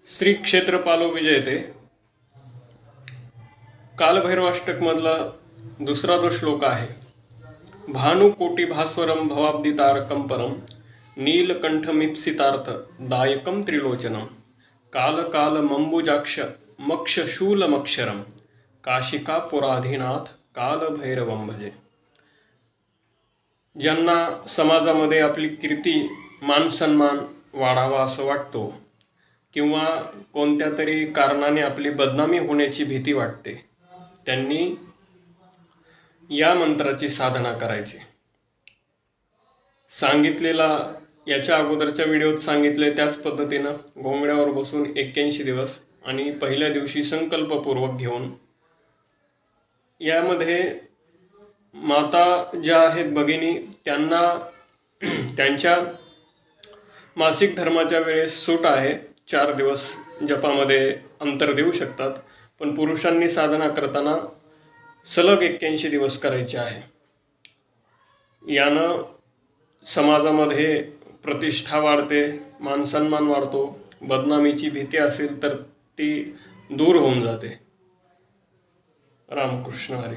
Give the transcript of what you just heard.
श्री क्षेत्रपालो विजयते कालभैरवाष्टक मधला दुसरा जो श्लोक आहे, भानुकोटी भास्वरम भवाब्दितारकम परम नीलकंठमीप्सितार्थ दायकम त्रिलोचनम काल काल मंबुजाक्ष मक्ष शूलमक्षरम काशिका पुराधीनाथ काल भैरवम भजे. ज्यांना समाजामध्ये आपली कीर्ती मान सन्मान वाढावा असं वाटतो किंवा कोणत्या तरी कारणाने आपली बदनामी होण्याची भीती वाटते, त्यांनी या मंत्राची साधना करायची. सांगितलेला याच्या अगोदरच्या व्हिडिओत सांगितले त्याच पद्धतीनं घोंगड्यावर बसून 81 दिवस आणि पहिल्या दिवशी संकल्पपूर्वक घेऊन, यामध्ये माता ज्या आहेत भगिनी त्यांना त्यांच्या मासिक धर्माच्या वेळेस सूट आहे, 4 दिवस जपामध्ये अंतर देऊ शकतात. पण पुरुषांनी साधना करताना सलग 81 दिवस करायचे आहे. यानं समाजामध्ये प्रतिष्ठा वाढते, मानसन्मान वाढतो, बदनामीची भीती असेल तर ती दूर होऊन जाते. रामकृष्ण हरी.